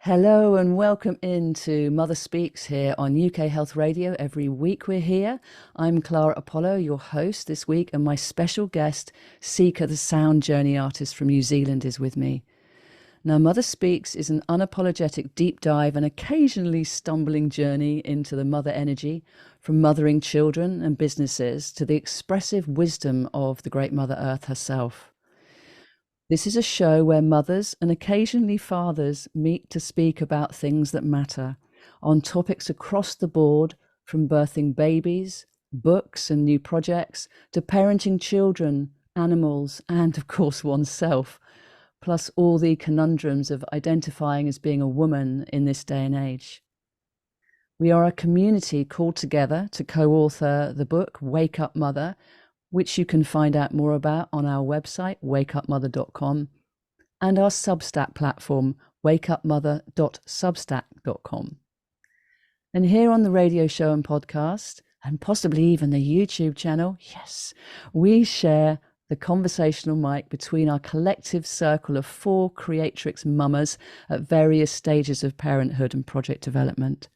Hello and welcome into Mother Speaks here on UK Health Radio. Every week we're here. I'm Clara Apollo, your host this week, and my special guest, Sika, the Sound Journey Artist from New Zealand, is with me. Now, Mother Speaks is an unapologetic deep dive and occasionally stumbling journey into the mother energy, from mothering children and businesses to the expressive wisdom of the great Mother Earth herself. This is a show where mothers and occasionally fathers meet to speak about things that matter on topics across the board, from birthing babies, books and new projects, to parenting children, animals, and of course oneself, plus all the conundrums of identifying as being a woman in this day and age. We are a community called together to co-author the book Wake Up Mother, which you can find out more about on our website, wakeupmother.com, and our Substack platform, wakeupmother.substack.com. And here on the radio show and podcast, and possibly even the YouTube channel, yes, we share the conversational mic between our collective circle of 4 creatrix mamas at various stages of parenthood and project development.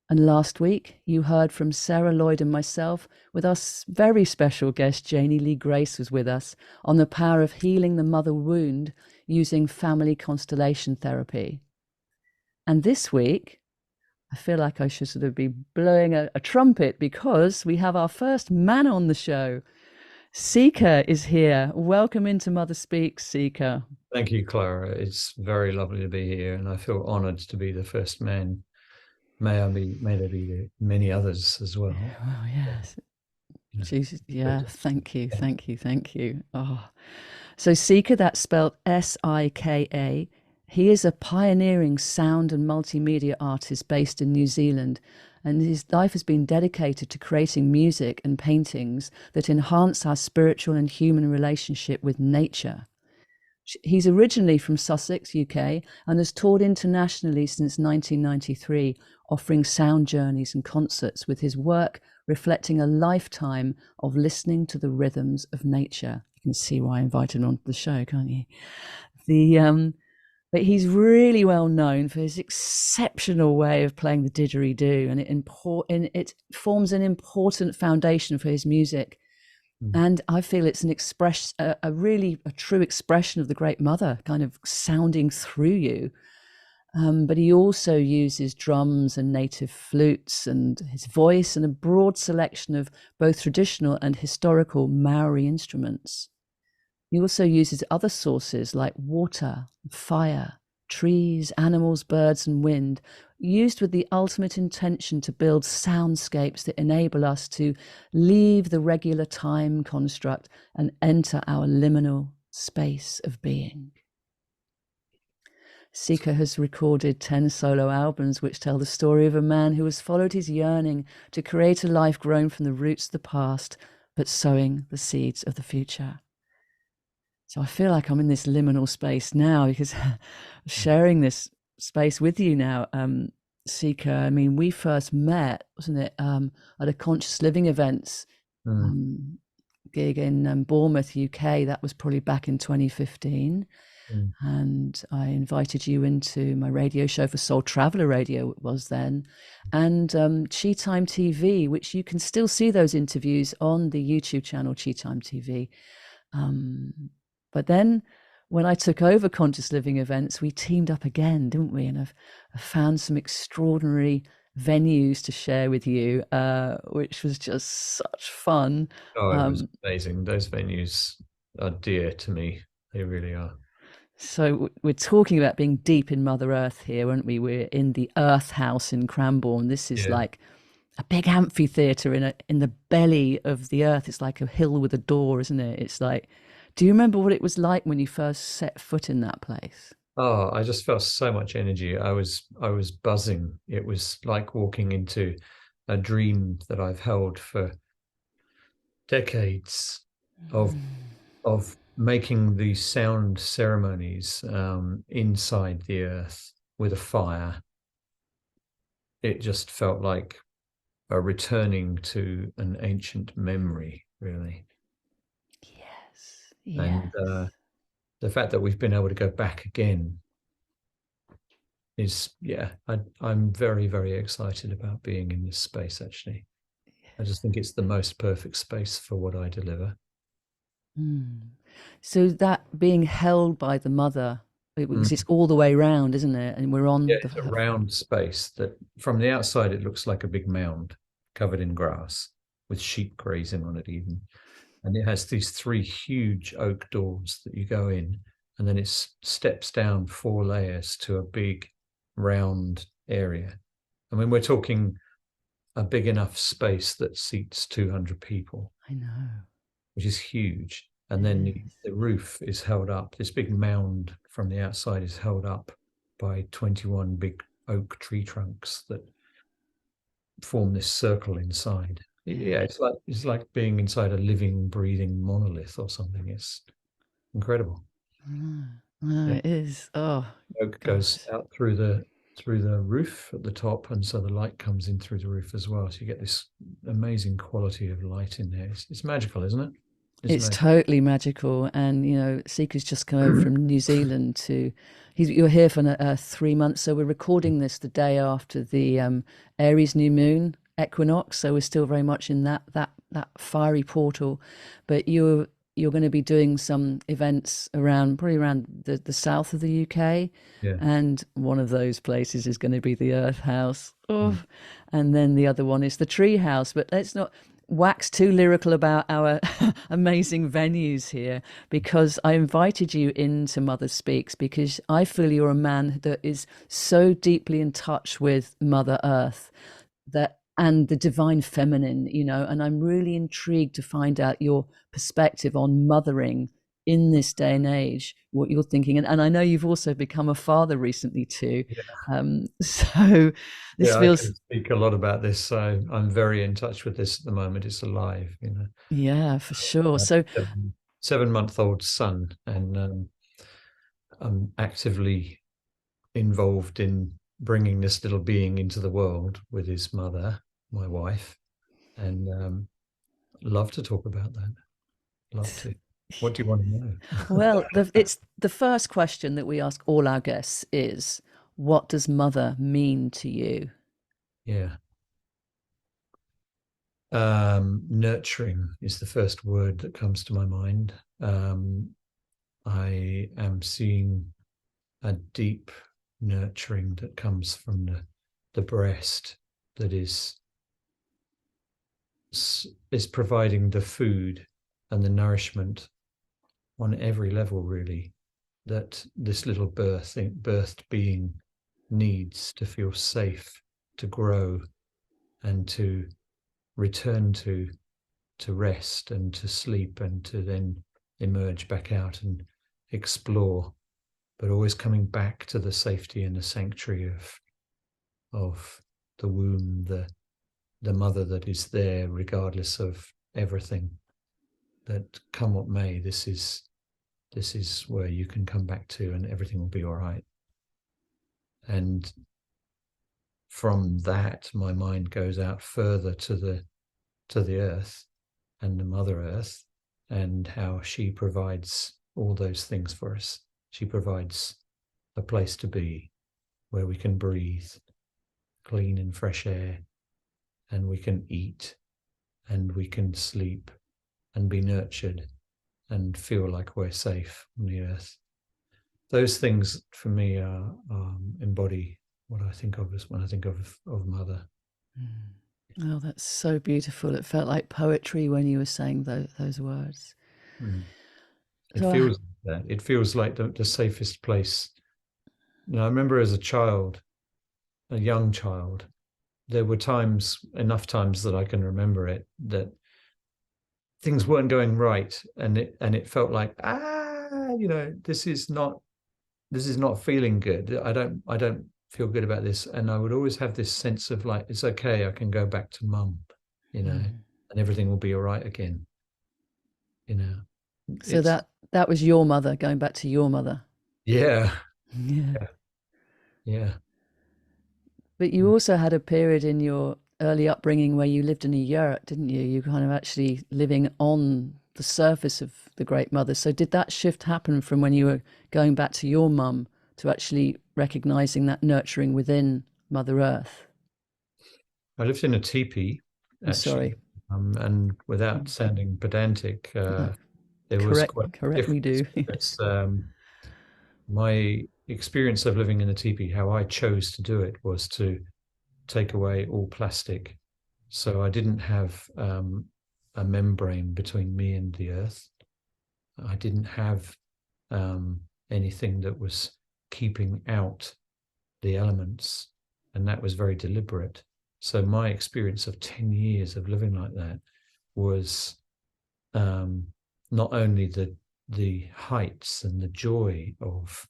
And last week, you heard from Sarah Lloyd and myself, with our very special guest, Janie Lee Grace, was with us on the power of healing the mother wound using family constellation therapy. And this week, I feel like I should sort of be blowing a trumpet because we have our first man on the show. Sika is here. Welcome into Mother Speaks, Sika. Thank you, Clara. It's very lovely to be here, and I feel honoured to be the first man. May there be many others as well. Oh, yes. Jesus, yeah, thank you. Oh, so Sika, that's spelled Sika. He is a pioneering sound and multimedia artist based in New Zealand, and his life has been dedicated to creating music and paintings that enhance our spiritual and human relationship with nature. He's originally from Sussex, UK, and has toured internationally since 1993, offering sound journeys and concerts, with his work reflecting a lifetime of listening to the rhythms of nature. You can see why I invited him onto the show, can't you? But he's really well known for his exceptional way of playing the didgeridoo, and it forms an important foundation for his music. And I feel it's a really true expression of the Great Mother, kind of sounding through you. But he also uses drums and native flutes and his voice and a broad selection of both traditional and historical Maori instruments. He also uses other sources like water, fire, trees, animals, birds, and wind, used with the ultimate intention to build soundscapes that enable us to leave the regular time construct and enter our liminal space of being. Sika has recorded 10 solo albums which tell the story of a man who has followed his yearning to create a life grown from the roots of the past, but sowing the seeds of the future. So I feel like I'm in this liminal space now because sharing this space with you now, Sika. I mean, we first met, wasn't it, at a conscious living events gig in Bournemouth, UK. That was probably back in 2015. And I invited you into my radio show for Soul Traveller Radio, it was then, and Chi Time TV, which you can still see those interviews on the YouTube channel, Chi Time TV. But then when I took over Conscious Living Events, we teamed up again, didn't we? And I've found some extraordinary venues to share with you, which was just such fun. Oh, it was amazing. Those venues are dear to me. They really are. So we're talking about being deep in Mother Earth here, weren't we? We're in the Earth House in Cranbourne. This is like a big amphitheatre in the belly of the earth. It's like a hill with a door, isn't it? It's like, do you remember what it was like when you first set foot in that place? Oh, I just felt so much energy. I was buzzing. It was like walking into a dream that I've held for decades of making these sound ceremonies inside the earth with a fire. It just felt like a returning to an ancient memory, really. Yes. And the fact that we've been able to go back again is, yeah, I'm very, very excited about being in this space, actually. I just think it's the most perfect space for what I deliver. Mm. So that being held by the mother, because Mm. it's all the way round, isn't it? And we're Yeah, on the it's a round space that from the outside it looks like a big mound covered in grass with sheep grazing on it even. And it has these three huge oak doors that you go in, and then it steps down 4 layers to a big round area. I mean, we're talking a big enough space that seats 200 people, I know. which is huge. And It then is. the roof is held up. This big mound from the outside is held up by 21 big oak tree trunks that form this circle inside. Yeah. Yeah, it's like being inside a living, breathing monolith or something. It's incredible. No, Yeah, it is. Oh, smoke goes gosh. out through the roof at the top, and so the light comes in through the roof as well. So you get this amazing quality of light in there. It's magical, isn't it? It's It's magical. totally magical. And, Sika's just come over from New Zealand you're here for 3 months. So we're recording this the day after the Aries new moon equinox. So we're still very much in that fiery portal. But you're going to be doing some events probably around the south of the UK. Yeah. And one of those places is going to be the Earth House. Oh, Mm. and then the other one is the Tree House. But let's not wax too lyrical about our amazing venues here, because I invited you into Mother Speaks because I feel you're a man that is so deeply in touch with Mother Earth that and the divine feminine, and I'm really intrigued to find out your perspective on mothering in this day and age, what you're thinking. And I know you've also become a father recently too. Yeah. So this Yeah, I feels, can speak a lot about this. So I'm very in touch with this at the moment. It's alive. yeah, for sure. I have So a 7 month old son, and I'm actively involved in bringing this little being into the world with his mother, my wife, and love to talk about that. Love to. What do you want to know? well, it's the first question that we ask all our guests is, what does mother mean to you? Yeah. Nurturing is the first word that comes to my mind. I am seeing a deep nurturing that comes from the breast that is providing the food and the nourishment on every level, really, that this little birthed being needs to feel safe, to grow, and to return to rest and to sleep, and to then emerge back out and explore, but always coming back to the safety and the sanctuary of the womb, the mother that is there regardless of everything. That come what may, this is where you can come back to, and everything will be all right. And from that, my mind goes out further to the earth and the Mother Earth, and how she provides all those things for us. She provides a place to be where we can breathe clean and fresh air, and we can eat, and we can sleep and be nurtured and feel like we're safe on the earth. Those things for me embody what I think of as when I think of mother. Oh, that's so beautiful. It felt like poetry when you were saying those words. Mm. It So, feels like that. It feels like the safest place. I remember as a child, a young child, there were enough times that I can remember it, that things weren't going right, and it felt like, this is not feeling good. I don't feel good about this, and I would always have this sense of like, it's okay, I can go back to mum, mm. and everything will be all right again. You know, So it's that was your mother, going back to your mother. yeah, Yeah. yeah, yeah. But you also had a period in your early upbringing where you lived in a yurt, didn't you? You kind of actually living on the surface of the Great Mother. So did that shift happen from when you were going back to your mum to actually recognizing that nurturing within Mother Earth? I lived in a teepee, I'm sorry. actually, and without sounding pedantic, there was quite a Correct me difference do. because my experience of living in a teepee, how I chose to do it was to take away all plastic. So I didn't have a membrane between me and the earth. I didn't have anything that was keeping out the elements, and that was very deliberate. So my experience of 10 years of living like that was not only the heights and the joy of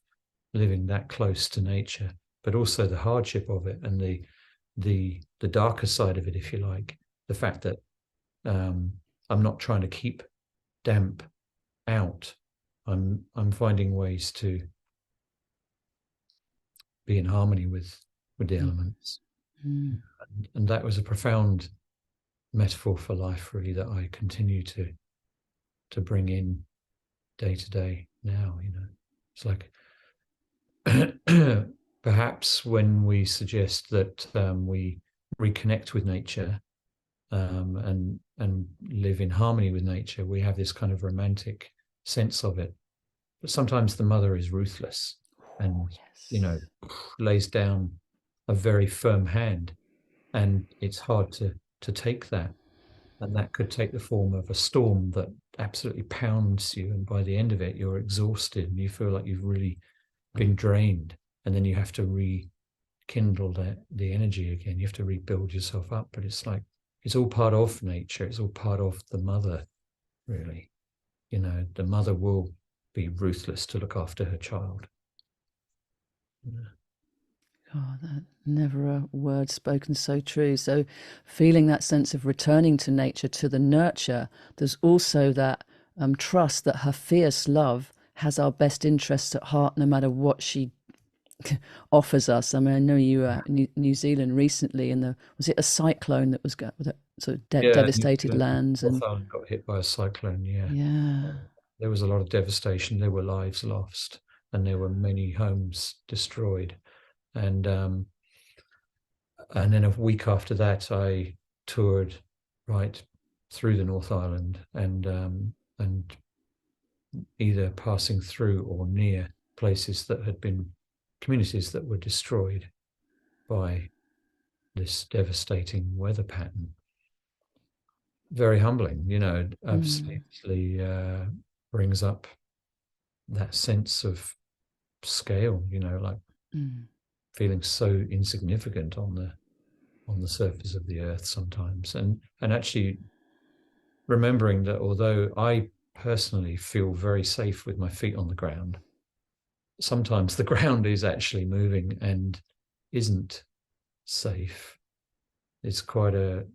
living that close to nature, but also the hardship of it and the darker side of it, if you like, the fact that I'm not trying to keep damp out. I'm finding ways to be in harmony with the elements. And that was a profound metaphor for life, really, that I continue to bring in day to day now. It's like perhaps when we suggest that we reconnect with nature and live in harmony with nature, we have this kind of romantic sense of it. But sometimes the mother is ruthless and lays down a very firm hand, and it's hard to take that. And that could take the form of a storm that absolutely pounds you, and by the end of it, you're exhausted and you feel like you've really been drained, and then you have to rekindle the energy again. You have to rebuild yourself up. But it's like it's all part of nature. It's all part of the mother, really. The mother will be ruthless to look after her child. Oh, that never a word spoken so true. So feeling that sense of returning to nature, to the nurture, there's also that trust that her fierce love has our best interests at heart, no matter what she offers us. I mean, I know you were in New Zealand recently, and was it a cyclone that was sort of devastated lands? North Island got hit by a cyclone. Yeah. There was a lot of devastation. There were lives lost, and there were many homes destroyed. And then a week after that, I toured right through the North Island, and either passing through or near places that had been communities that were destroyed by this devastating weather pattern. Very humbling, absolutely brings up that sense of scale, like feeling so insignificant on the surface of the earth sometimes, and actually remembering that although I personally feel very safe with my feet on the ground, sometimes the ground is actually moving and isn't safe. It's quite a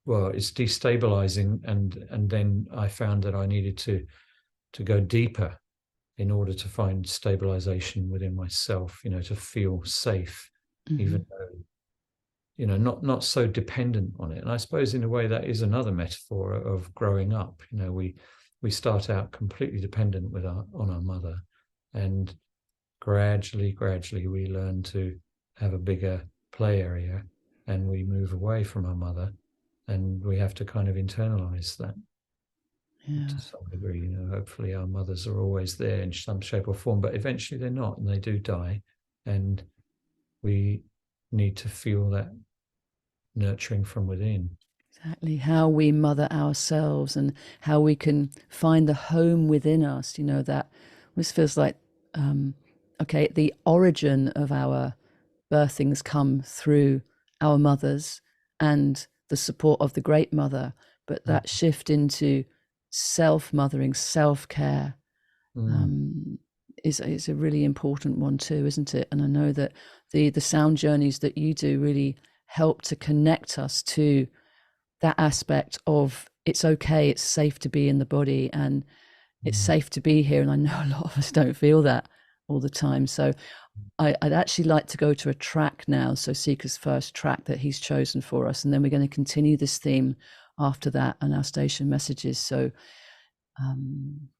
it's destabilizing, and then I found that I needed to go deeper in order to find stabilization within myself, to feel safe, even though, not so dependent on it. And I suppose in a way that is another metaphor of growing up. We start out completely dependent on our mother, and gradually we learn to have a bigger play area, and we move away from our mother, and we have to kind of internalize that. To some degree, hopefully our mothers are always there in some shape or form, but eventually they're not, and they do die, and we need to feel that nurturing from within. Exactly, how we mother ourselves and how we can find the home within us. That this feels like the origin of our birthings come through our mothers and the support of the great mother, but that shift into self-mothering, self-care is a really important one too, isn't it? And I know that the sound journeys that you do really help to connect us to that aspect of it's okay, it's safe to be in the body, and it's safe to be here. And I know a lot of us don't feel that all the time. So I'd actually like to go to a track now. So Sika's first track that he's chosen for us, and then we're going to continue this theme after that and our station messages. So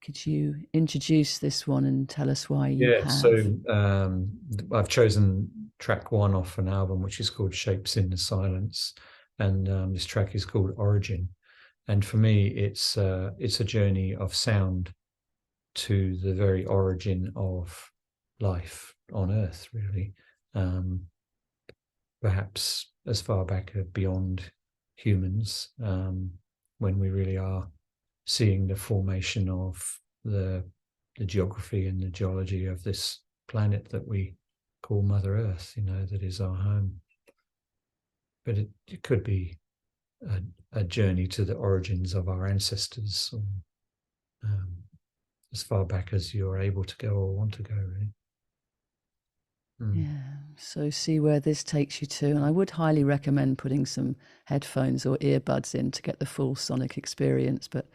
Could you introduce this one and tell us why you Yeah, have? so I've chosen track one off an album which is called Shapes in the Silence, and this track is called Origin. And for me, it's a journey of sound to the very origin of life on Earth, really. Um, Perhaps as far back beyond humans, when we really are seeing the formation of the geography and the geology of this planet that we call Mother Earth, that is our home. But it could be a journey to the origins of our ancestors, or um, as far back as you're able to go or want to go, really. Yeah, so see where this takes you to. And I would highly recommend putting some headphones or earbuds in to get the full sonic experience. But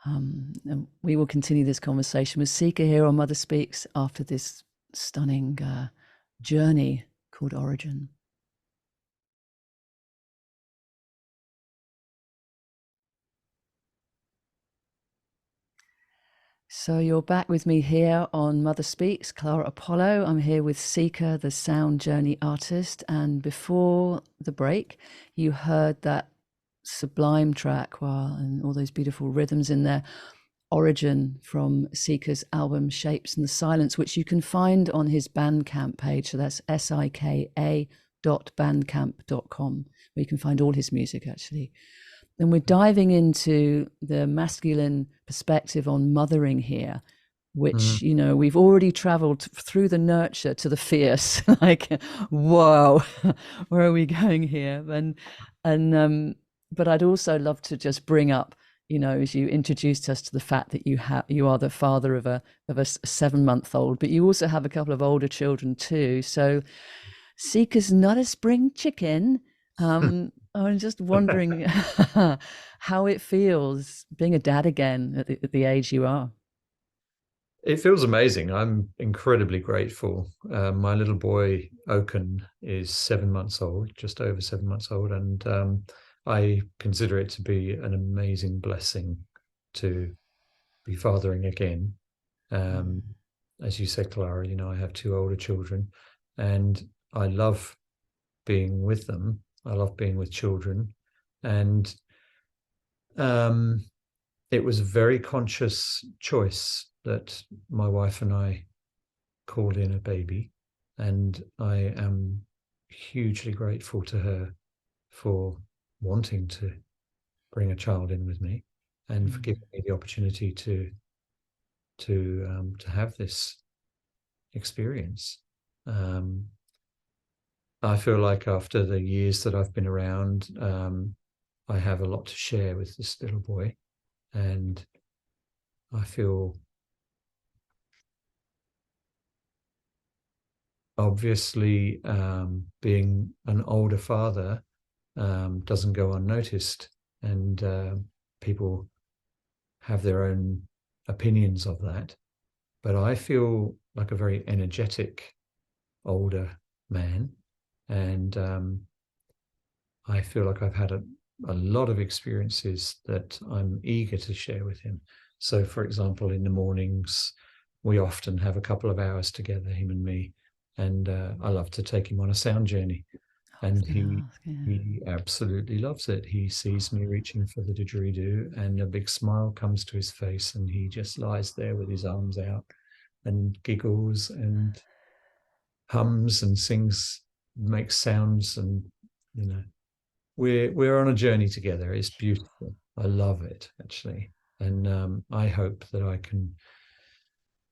and we will continue this conversation with Sika here on Mother Speaks after this stunning journey called Origin. So you're back with me here on Mother Speaks, Clara Apollo. I'm here with Sika, the Sound Journey Artist. And before the break, you heard that sublime track, wow, and all those beautiful rhythms in there. Origin from Sika's album Shapes in the Silence, which you can find on his Bandcamp page. So that's sika.bandcamp.com, where you can find all his music, actually. And we're diving into the masculine perspective on mothering here, which, we've already traveled through the nurture to the fierce. Like, whoa, where are we going here? But I'd also love to just bring up, as you introduced us to the fact that you are the father of a 7-month-old, but you also have a couple of older children too. So Sika's not a spring chicken. I'm just wondering how it feels being a dad again at the age you are. It feels amazing. I'm incredibly grateful. My little boy, Oaken, is 7 months old, just over 7 months old. And I consider it to be an amazing blessing to be fathering again. As you said, Clara, I have two older children, and I love being with them. I love being with children. And it was a very conscious choice that my wife and I called in a baby. And I am hugely grateful to her for wanting to bring a child in with me, and for giving me the opportunity to have this experience. I feel like after the years that I've been around, I have a lot to share with this little boy, and I feel obviously being an older father doesn't go unnoticed, and people have their own opinions of that. But I feel like a very energetic older man, and I feel like I've had a lot of experiences that I'm eager to share with him. So, for example, in the mornings, we often have a couple of hours together, him and me, and I love to take him on a sound journey. And he absolutely loves it. He sees me reaching for the didgeridoo, and a big smile comes to his face, and he just lies there with his arms out and giggles and hums and sings, makes sounds, and we're on a journey together. It's beautiful. I love it, actually, and I hope that I can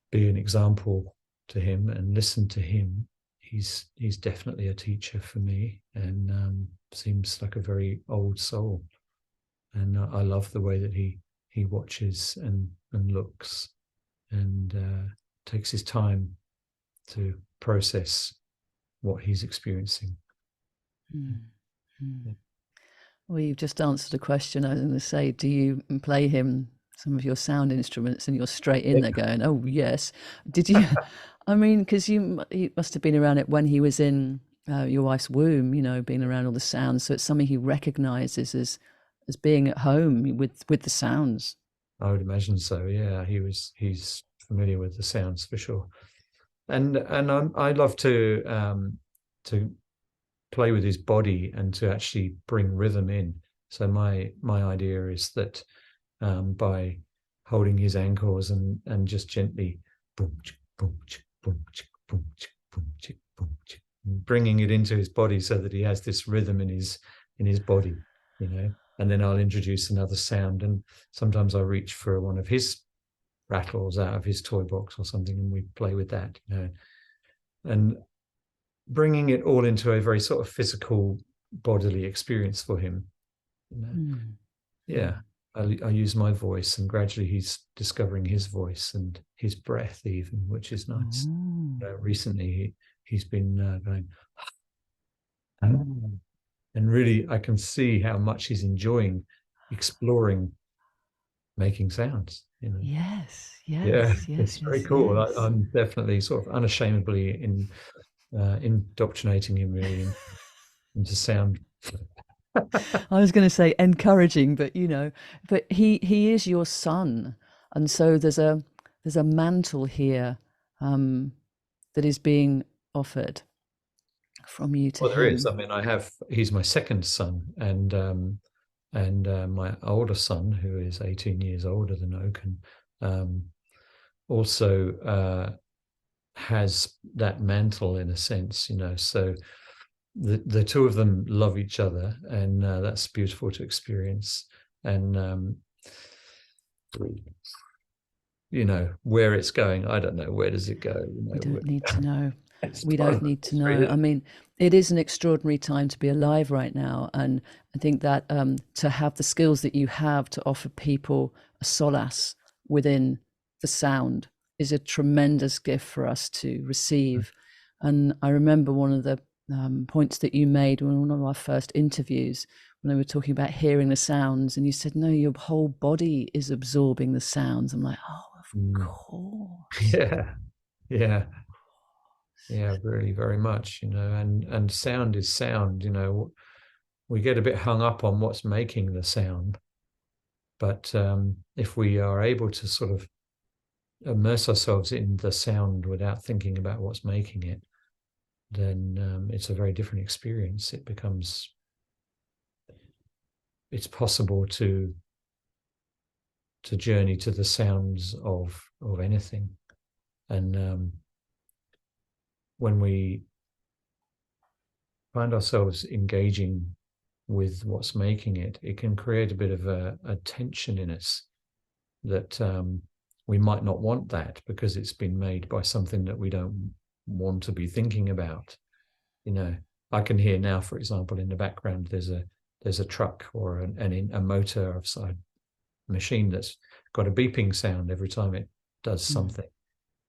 be an example to him and listen to him. He's definitely a teacher for me, and seems like a very old soul. And I love the way that he watches and looks, and takes his time to process what he's experiencing. Yeah. Well, you've just answered a question. I was going to say, do you play him some of your sound instruments? And you're straight in there going, oh, yes. Did you? I mean, because you must have been around it when he was in your wife's womb, being around all the sounds. So it's something he recognizes as being at home with the sounds. I would imagine so. Yeah, he's familiar with the sounds for sure. And I love to play with his body and to actually bring rhythm in. So my idea is that by holding his ankles and just gently boom, boom, boom, boom, boom, boom, bringing it into his body so that he has this rhythm in his body, you know. And then I'll introduce another sound, and sometimes I'll reach for one of his rattles out of his toy box or something, and we play with that, you know, and bringing it all into a very sort of physical bodily experience for him, you know. Mm. Yeah, I use my voice, and gradually he's discovering his voice and his breath even, which is nice. Recently he's been going and really I can see how much he's enjoying exploring making sounds, you know. Yes, Yeah, yes, it's yes, very yes, cool. yes. I'm definitely sort of unashamedly indoctrinating him really into sound. I was going to say encouraging, but you know, but he is your son, and so there's a mantle here that is being offered from you to Well, there is. him. I mean, he's my second son, and my older son, who is 18 years older than Oaken, also has that mantle in a sense, you know. So the two of them love each other, and that's beautiful to experience. And you know where it's going, I don't know. Where does it go? You We know, don't need to know. it's We part of don't the need to mystery, know. I isn't mean, it is an extraordinary time to be alive right now. And I think that to have the skills that you have to offer people a solace within the sound is a tremendous gift for us to it? receive. And I remember one of the points that you made in one of our first interviews when we were talking about hearing the sounds. And you said, no, your whole body is absorbing the sounds. I'm like, oh, of Mm. course. Yeah, yeah. Yeah, really, very much, you know, and sound is sound, you know. We get a bit hung up on what's making the sound, but if we are able to sort of immerse ourselves in the sound without thinking about what's making it, then it's a very different experience. It's possible to journey to the sounds of anything, and when we find ourselves engaging with what's making it, it can create a bit of a tension in us that we might not want that because it's been made by something that we don't want to be thinking about. You know, I can hear now, for example, in the background, there's a truck or a motor of some machine that's got a beeping sound every time it does something.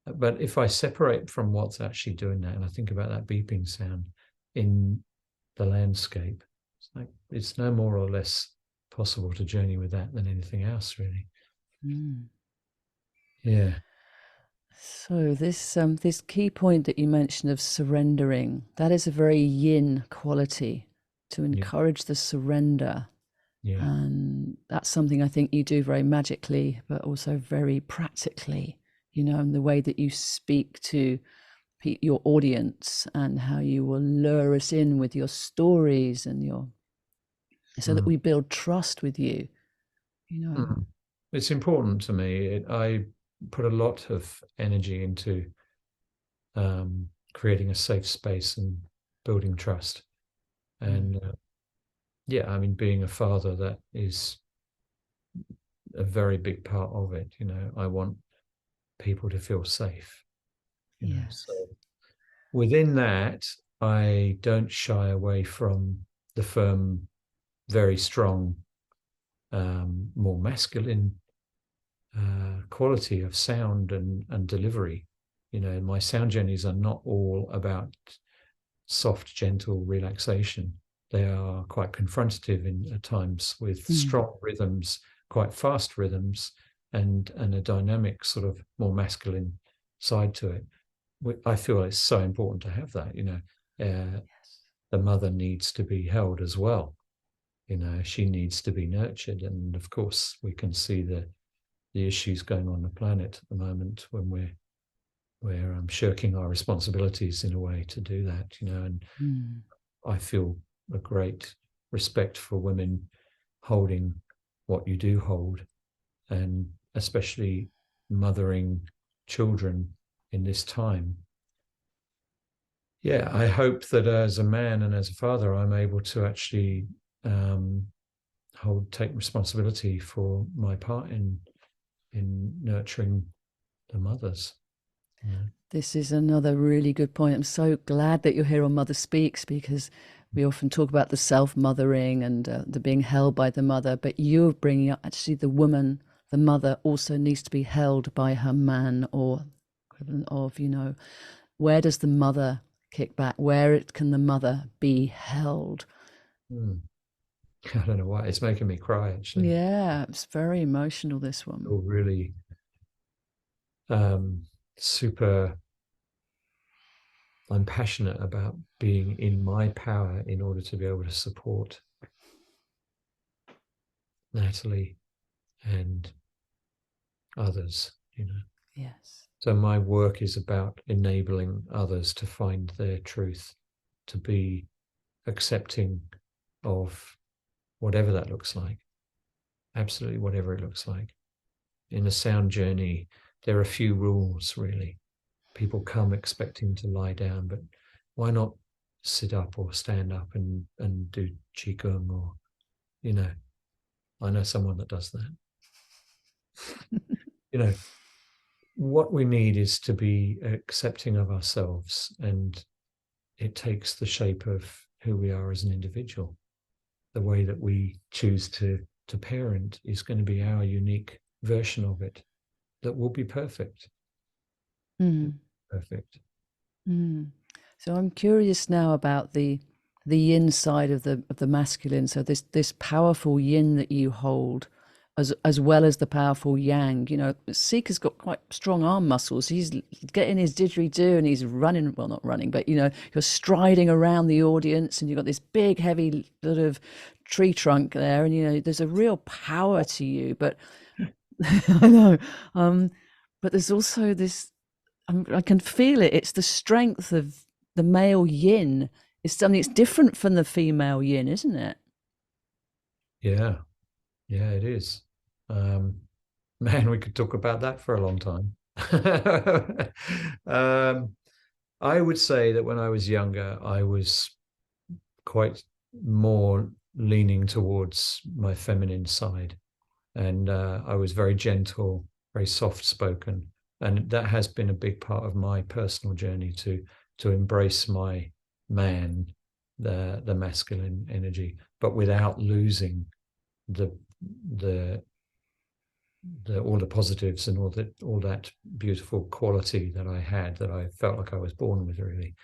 But if I separate from what's actually doing that and I think about that beeping sound in the landscape, it's like it's no more or less possible to journey with that than anything else, really. Mm. Yeah. So this key point that you mentioned of surrendering, that is a very yin quality to Yeah. encourage the surrender. Yeah. And that's something I think you do very magically, but also very practically, you know, in the way that you speak to your audience and how you will lure us in with your stories and your, so that Mm. we build trust with you, you know. Mm. It's important to me. I put a lot of energy into creating a safe space and building trust. Mm. And yeah, I mean, being a father, that is a very big part of it. You know, I want people to feel safe, you know. So Yes. within that, I don't shy away from the firm, very strong, more masculine quality of sound and delivery. You know, my sound journeys are not all about soft, gentle relaxation. They are quite confrontative at times with Mm. strong rhythms, quite fast rhythms, and a dynamic sort of more masculine side to it. I feel it's so important to have that. You know, the mother needs to be held as well. You know, she needs to be nurtured, and of course, we can see the issues going on the planet at the moment when we're shirking our responsibilities in a way to do that, and I feel a great respect for women holding what you do hold, and especially mothering children in this time. Yeah, I hope that as a man and as a father, I'm able to actually take responsibility for my part in nurturing the mothers. Yeah. This is another really good point. I'm so glad that you're here on Mother Speaks, because we often talk about the self-mothering and the being held by the mother, but you're bringing up actually the woman, the mother, also needs to be held by her man, or equivalent of, where does the mother kick back? Where can the mother be held? I don't know why. It's making me cry, actually. Yeah, it's very emotional, this one. Really super. I'm passionate about being in my power in order to be able to support Natalie and others, Yes. So my work is about enabling others to find their truth, to be accepting of whatever that looks like, absolutely whatever it looks like. In a sound journey, there are a few rules, really. People come expecting to lie down, but why not sit up or stand up and do qigong, or, I know someone that does that. What we need is to be accepting of ourselves, and it takes the shape of who we are as an individual. The way that we choose to parent is going to be our unique version of it that will be perfect. Perfect. So I'm curious now about the yin side of the masculine. So this powerful yin that you hold, as well as the powerful yang. Sika's got quite strong arm muscles. He's getting his didgeridoo and he's running. Well, not running, but you're striding around the audience, and you've got this big, heavy sort of tree trunk there, and there's a real power to you. But I know, but there's also this. I can feel it. It's the strength of the male yin. It's something that's different from the female yin, isn't it? Yeah, it is. Man, we could talk about that for a long time. I would say that when I was younger, I was quite more leaning towards my feminine side, and I was very gentle, very soft-spoken, and that has been a big part of my personal journey to embrace my man, the masculine energy, but without losing the all the positives and all that beautiful quality that I had, that I felt like I was born with, really.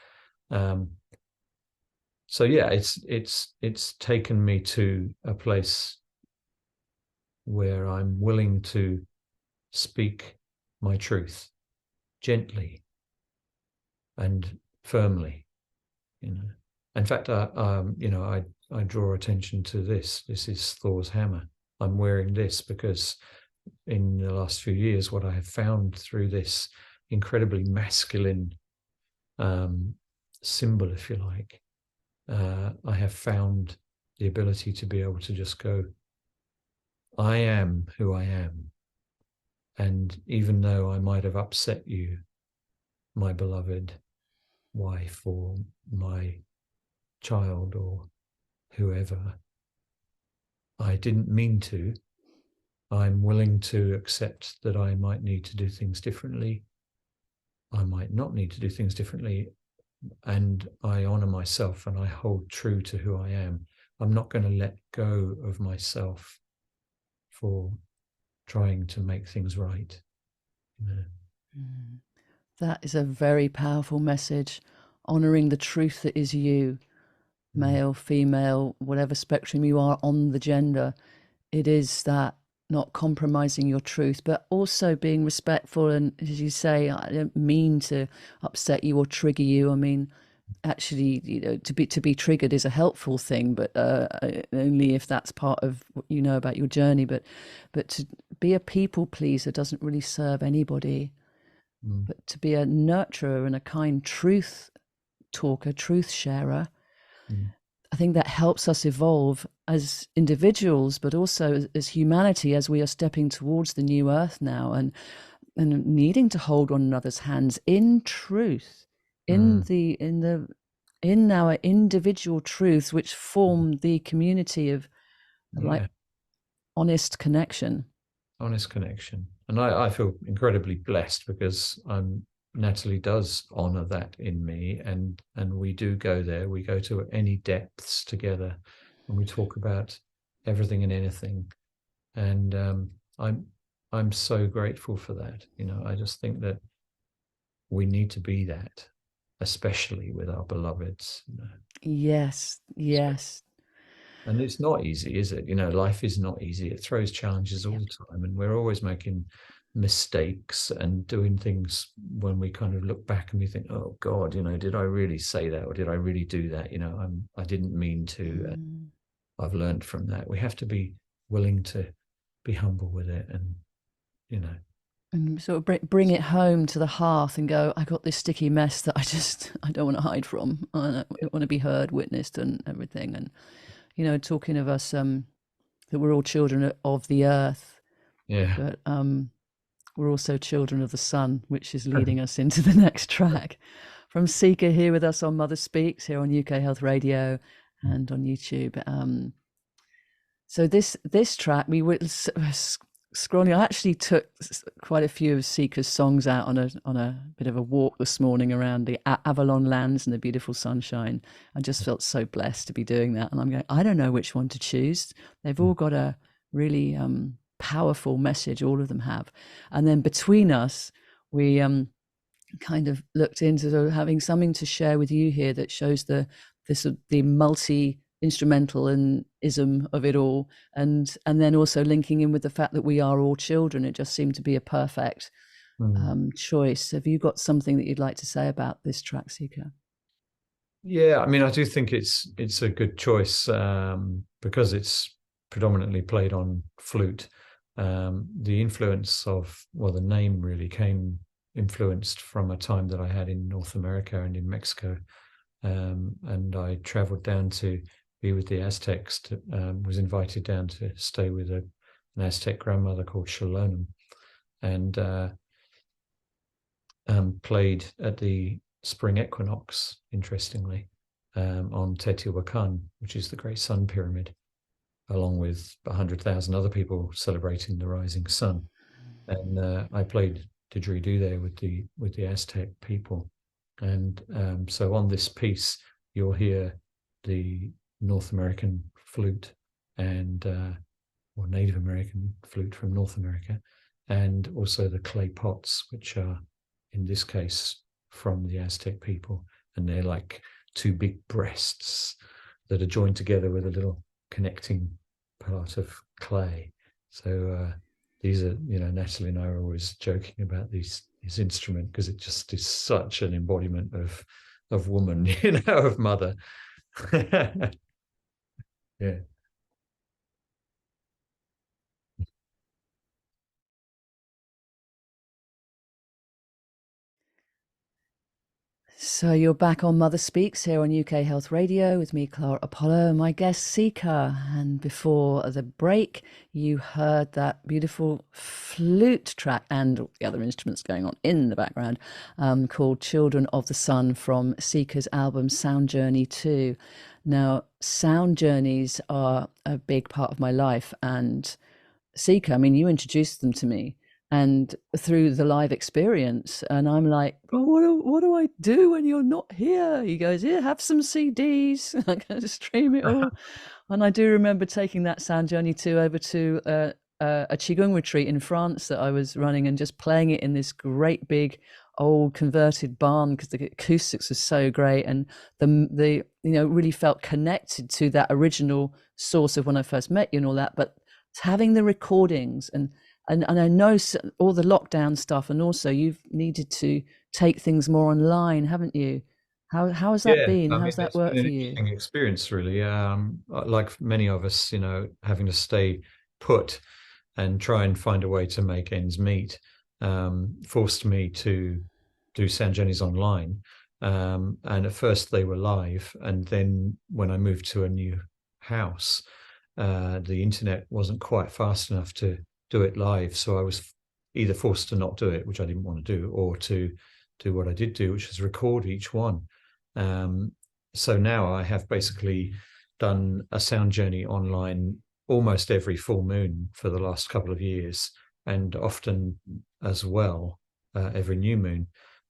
So yeah, it's taken me to a place where I'm willing to speak my truth gently and firmly. In fact, I draw attention to this. This is Thor's hammer. I'm wearing this because in the last few years, what I have found through this incredibly masculine symbol, if you like, I have found the ability to be able to just go, I am who I am. And even though I might have upset you, my beloved wife or my child or whoever, I didn't mean to. I'm willing to accept that I might need to do things differently. I might not need to do things differently. And I honor myself and I hold true to who I am. I'm not going to let go of myself for trying to make things right. That is a very powerful message, honoring the truth that is you, male, female, whatever spectrum you are on the gender. It is that, not compromising your truth, but also being respectful. And as you say, I don't mean to upset you or trigger you. I mean, actually, to be triggered is a helpful thing, but only if that's part of what you know about your journey. But be a people pleaser doesn't really serve anybody, Mm. but to be a nurturer and a kind truth talker, truth sharer, Mm. I think that helps us evolve as individuals, but also as humanity, as we are stepping towards the new earth now, and needing to hold one another's hands in truth, in Mm. the in our individual truths, which form the community of like Yeah, honest connection. honest connection. And I feel incredibly blessed because Natalie does honor that in me, and we do go there. We go to any depths together, and we talk about everything and anything. And I'm I'm so grateful for that. I just think that we need to be that, especially with our beloveds. Yes, yes. And it's not easy, is it? Life is not easy. It throws challenges all Yeah. the time, and we're always making mistakes and doing things when we kind of look back and we think, "Oh God, did I really say that, or did I really do that? I didn't mean to." Mm. I've learned from that. We have to be willing to be humble with it, and you know, And sort of bring it home to the hearth and go, I got this sticky mess that I don't want to hide from. I want to be heard, witnessed, and everything. And talking of us, that we're all children of the earth, yeah. but we're also children of the sun, which is leading us into the next track. From Sika here with us on Mother Speaks here on UK Health Radio and on YouTube. So this track we were scrolling. I actually took quite a few of Sika's songs out on a bit of a walk this morning around the Avalon lands and the beautiful sunshine. I just felt so blessed to be doing that, and I'm going, I don't know which one to choose. They've all got a really powerful message. All of them have, and then between us, we kind of looked into sort of having something to share with you here that shows the multi instrumental and ism of it all, and then also linking in with the fact that we are all children. It just seemed to be a perfect Mm. choice. Have you got something that you'd like to say about this track, Sika? Yeah, I mean, I do think it's a good choice because it's predominantly played on flute. The influence the name really came influenced from a time that I had in North America and in Mexico. And I traveled down to be with the Aztecs, was invited down to stay with an Aztec grandmother called Shalonum, and played at the spring equinox, interestingly, on Teotihuacan, which is the Great Sun Pyramid, along with 100,000 other people celebrating the rising sun. And I played didgeridoo there with the Aztec people. And so on this piece, you'll hear the North American flute and or Native American flute from North America, and also the clay pots, which are in this case from the Aztec people, and they're like two big breasts that are joined together with a little connecting part of clay. So these are, Natalie and I are always joking about this instrument because it just is such an embodiment of woman, of mother. Yeah. So you're back on Mother Speaks here on UK Health Radio with me, Clara Apollo, and my guest, Sika. And before the break, you heard that beautiful flute track and the other instruments going on in the background, called Children of the Sun from Sika's album Sound Journey 2. Now, sound journeys are a big part of my life. And Sika, I mean, you introduced them to me and through the live experience, and I'm like, oh, what do I do when you're not here? He goes, here, have some CDs. I'm going to stream it all. And I do remember taking that Sound Journey 2 over to a Qigong retreat in France that I was running, and just playing it in this great big old converted barn because the acoustics were so great, and the really felt connected to that original source of when I first met you and all that. But having the recordings and I know all the lockdown stuff, and also you've needed to take things more online, haven't you? How has that Yeah, been? I mean, How's that it's been worked an for you? interesting experience, really. Like many of us, having to stay put and try and find a way to make ends meet, forced me to do sound journeys online. And at first they were live, and then when I moved to a new house, the internet wasn't quite fast enough to do it live, so I was either forced to not do it, which I didn't want to do, or to do what I did do, which is record each one. So now I have basically done a sound journey online almost every full moon for the last couple of years, and often as well every new moon.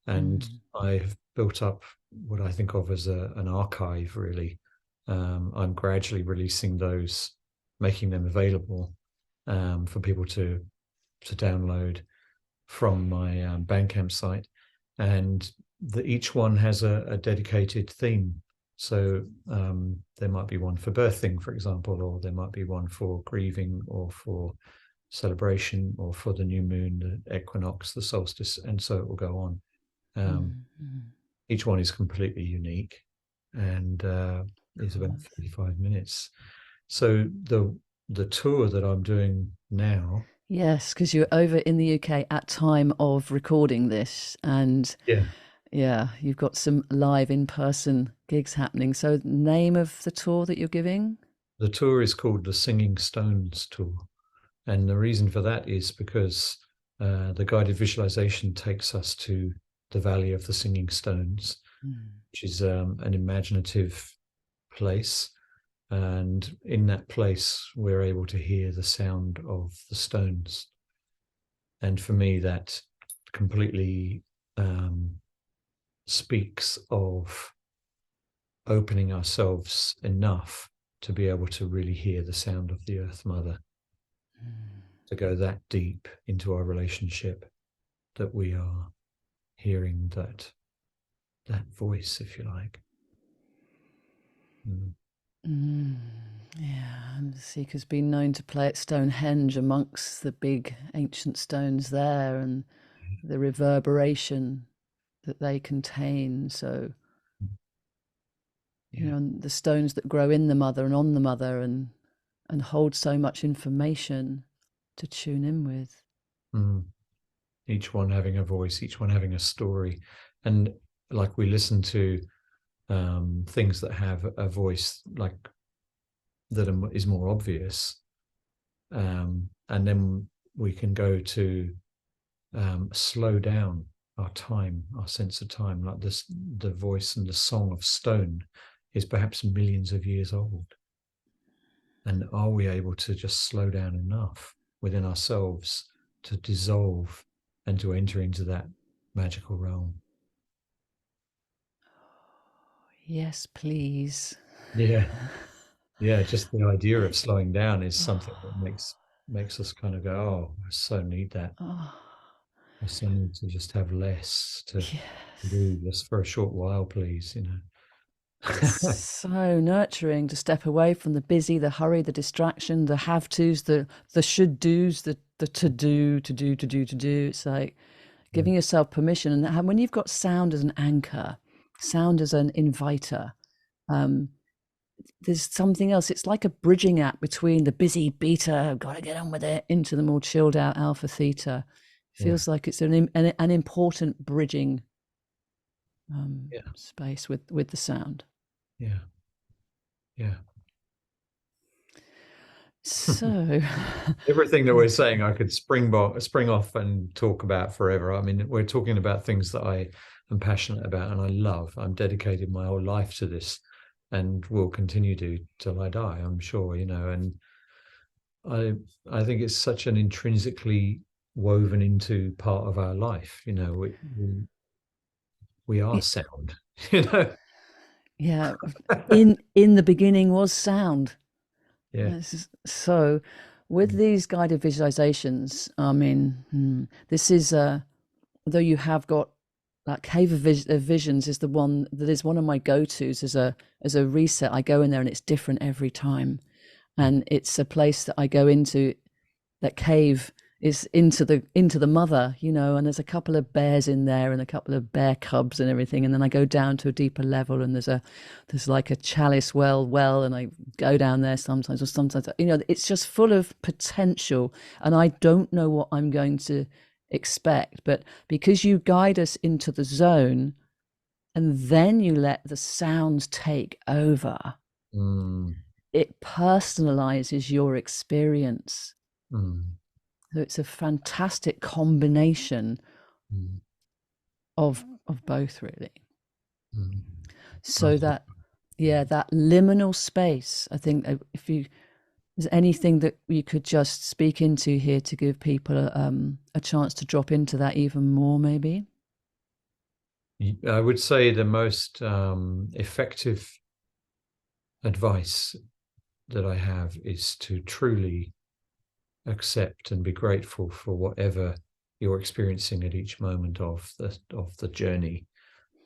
And I've built up what I think of as an archive, really. I'm gradually releasing those, making them available for people to download from my Bandcamp site. And each one has a dedicated theme. So there might be one for birthing, for example, or there might be one for grieving, or for celebration, or for the new moon, the equinox, the solstice, and so it will go on. Each one is completely unique, and is about 35 minutes. So the tour that I'm doing now. Yes, because you're over in the UK at time of recording this, and yeah, you've got some live in-person gigs happening. So name of the tour that you're giving? The tour is called the Singing Stones Tour. And the reason for that is because the guided visualization takes us to the Valley of the Singing Stones, which is an imaginative place. And in that place, we're able to hear the sound of the stones. And for me, that completely speaks of opening ourselves enough to be able to really hear the sound of the Earth Mother, to go that deep into our relationship, that we are hearing that voice, if you like. Yeah, and Sika's been known to play at Stonehenge amongst the big ancient stones there, and the reverberation that they contain. So, you know, the stones that grow in the mother and on the mother, and hold so much information to tune in with. Each one having a voice, each one having a story. And like we listen to things that have a voice, like that is more obvious, and then we can go to slow down our time, our sense of time. Like this, the voice and the song of stone is perhaps millions of years old, and are we able to just slow down enough within ourselves to dissolve and to enter into that magical realm? Yes, please. Yeah, just the idea of slowing down is something that makes us kind of go, oh, I so need that. I so need to just have less to do, just for a short while, please, you know. So nurturing to step away from the busy, the hurry, the distraction, the have tos, the should do's, the to do. It's like giving yourself permission. And when you've got sound as an anchor, sound as an inviter, there's something else. It's like a bridging act between the busy beta, gotta get on with it, into the more chilled out alpha theta. It feels like it's an important bridging space with the sound. Yeah. So everything that we're saying, I could spring off and talk about forever. I mean, we're talking about things that I am passionate about and I love. I'm dedicated my whole life to this, and will continue to till I die, I'm sure, you know. And I think it's such an intrinsically woven into part of our life, you know. We are sound, you know. Yeah, in the beginning was sound. Yeah. So with these guided visualizations, I mean, this is though you have got that Cave of Visions is the one that is one of my go-tos as a reset. I go in there and it's different every time, and it's a place that I go into. That cave is into the mother, you know, and there's a couple of bears in there and a couple of bear cubs and everything, and then I go down to a deeper level and there's like a chalice well, and I go down there sometimes, or sometimes, you know, it's just full of potential, and I don't know what I'm going to expect, but because you guide us into the zone and then you let the sounds take over, it personalizes your experience. So it's a fantastic combination of both, really. So that, yeah, that liminal space, I think, if you, is anything that you could just speak into here to give people a chance to drop into that even more, maybe? I would say the most effective advice that I have is to truly accept and be grateful for whatever you're experiencing at each moment of the journey.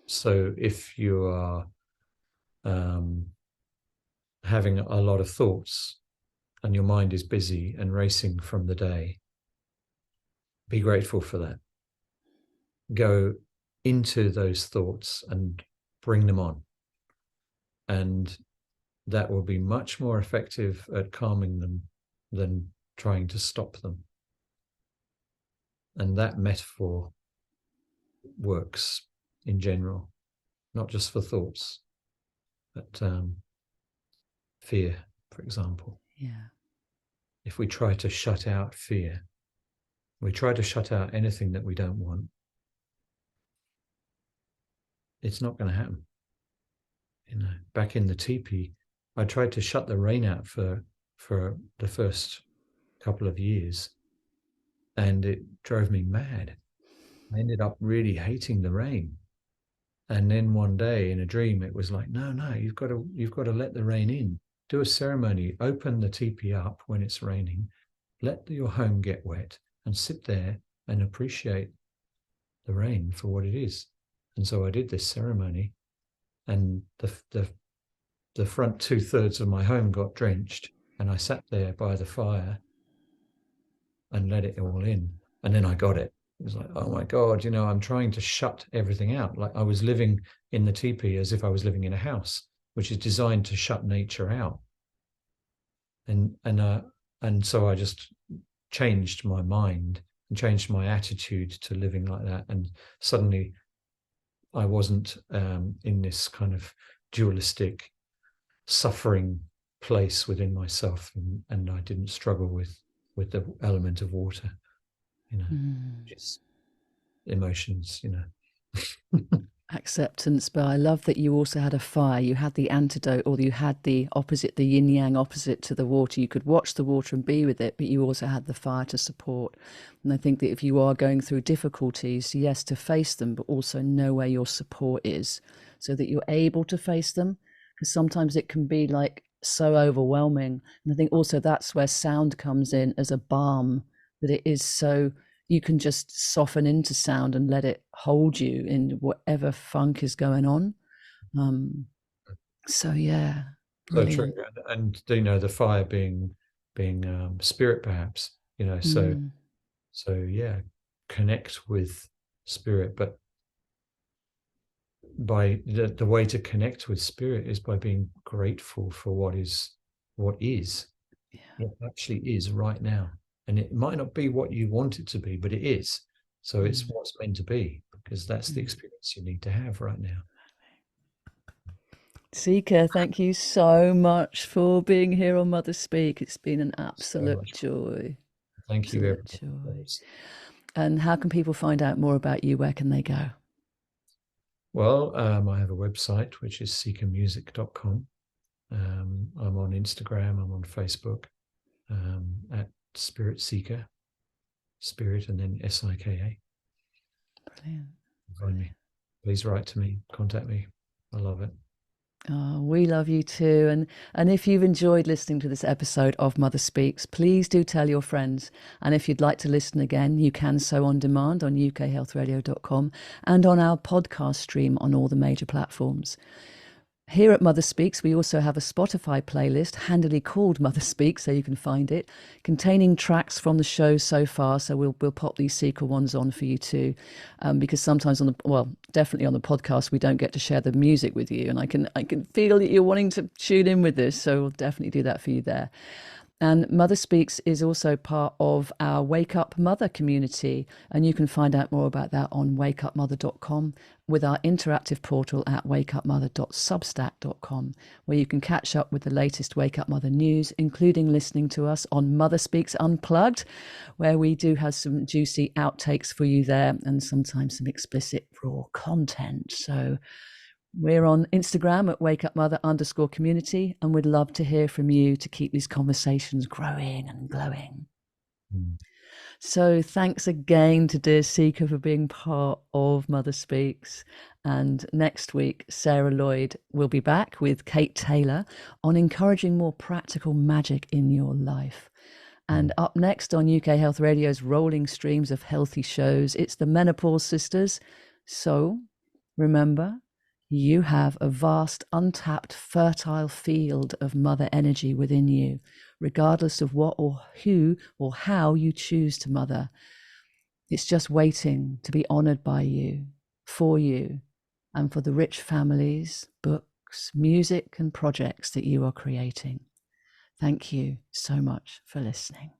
So if you are having a lot of thoughts and your mind is busy and racing from the day, be grateful for that. Go into those thoughts and bring them on. And that will be much more effective at calming them than trying to stop them. And that metaphor works in general, not just for thoughts, but fear, for example. Yeah. If we try to shut out fear, we try to shut out anything that we don't want, it's not going to happen. You know, back in the teepee, I tried to shut the rain out for the first couple of years, and it drove me mad. I ended up really hating the rain. And then one day in a dream, it was like, no, you've got to let the rain in. Do a ceremony, open the teepee up when it's raining, let your home get wet, and sit there and appreciate the rain for what it is. And so I did this ceremony, and the front 2/3 of my home got drenched, and I sat there by the fire and let it all in. And then I got it. It was like, oh my God, you know, I'm trying to shut everything out. Like I was living in the teepee as if I was living in a house, which is designed to shut nature out. And so I just changed my mind and changed my attitude to living like that. And suddenly I wasn't in this kind of dualistic suffering place within myself, and I didn't struggle with the element of water, you know, just emotions, you know. Acceptance. But I love that you also had a fire. You had the antidote, or you had the opposite, the yin yang opposite to the water. You could watch the water and be with it, but you also had the fire to support. And I think that if you are going through difficulties, yes, to face them, but also know where your support is so that you're able to face them. Because sometimes it can be like so overwhelming. And I think also that's where sound comes in as a balm, that it is so, you can just soften into sound and let it hold you in whatever funk is going on. So yeah, brilliant. So true. And you know, the fire being spirit, perhaps, you know, so yeah, connect with spirit. But by the way to connect with spirit is by being grateful for what is Yeah. what actually is right now. And it might not be what you want it to be, but it is. So it's what's meant to be, because that's the experience you need to have right now. Sika, thank you so much for being here on Mother Speak. It's been an absolute joy. Thank you, Absolute joy. And how can people find out more about you? Where can they go? Well, I have a website, which is sikamusic.com. I'm on Instagram, I'm on Facebook, at Spirit Sika, Spirit and then SIKA. Brilliant. Find me. Please write to me, contact me. I love it. Oh, we love you too. And if you've enjoyed listening to this episode of Mother Speaks, please do tell your friends. And if you'd like to listen again, you can so on demand on ukhealthradio.com and on our podcast stream on all the major platforms. Here at Mother Speaks, we also have a Spotify playlist handily called Mother Speaks, so you can find it, containing tracks from the show so far. So we'll pop these Sika ones on for you too, because sometimes definitely on the podcast, we don't get to share the music with you, and I can feel that you're wanting to tune in with this, so we'll definitely do that for you there. And Mother Speaks is also part of our Wake Up Mother community. And you can find out more about that on wakeupmother.com with our interactive portal at wakeupmother.substack.com, where you can catch up with the latest Wake Up Mother news, including listening to us on Mother Speaks Unplugged, where we do have some juicy outtakes for you there and sometimes some explicit raw content. So we're on Instagram at wakeupmother_community, and we'd love to hear from you to keep these conversations growing and glowing. So thanks again to dear Sika for being part of Mother Speaks. And next week, Sarah Lloyd will be back with Kate Taylor on encouraging more practical magic in your life. And up next on UK Health Radio's rolling streams of healthy shows, it's the Menopause Sisters. So remember, you have a vast, untapped, fertile field of mother energy within you, regardless of what or who or how you choose to mother. It's just waiting to be honored by you, for you, and for the rich families, books, music, and projects that you are creating. Thank you so much for listening.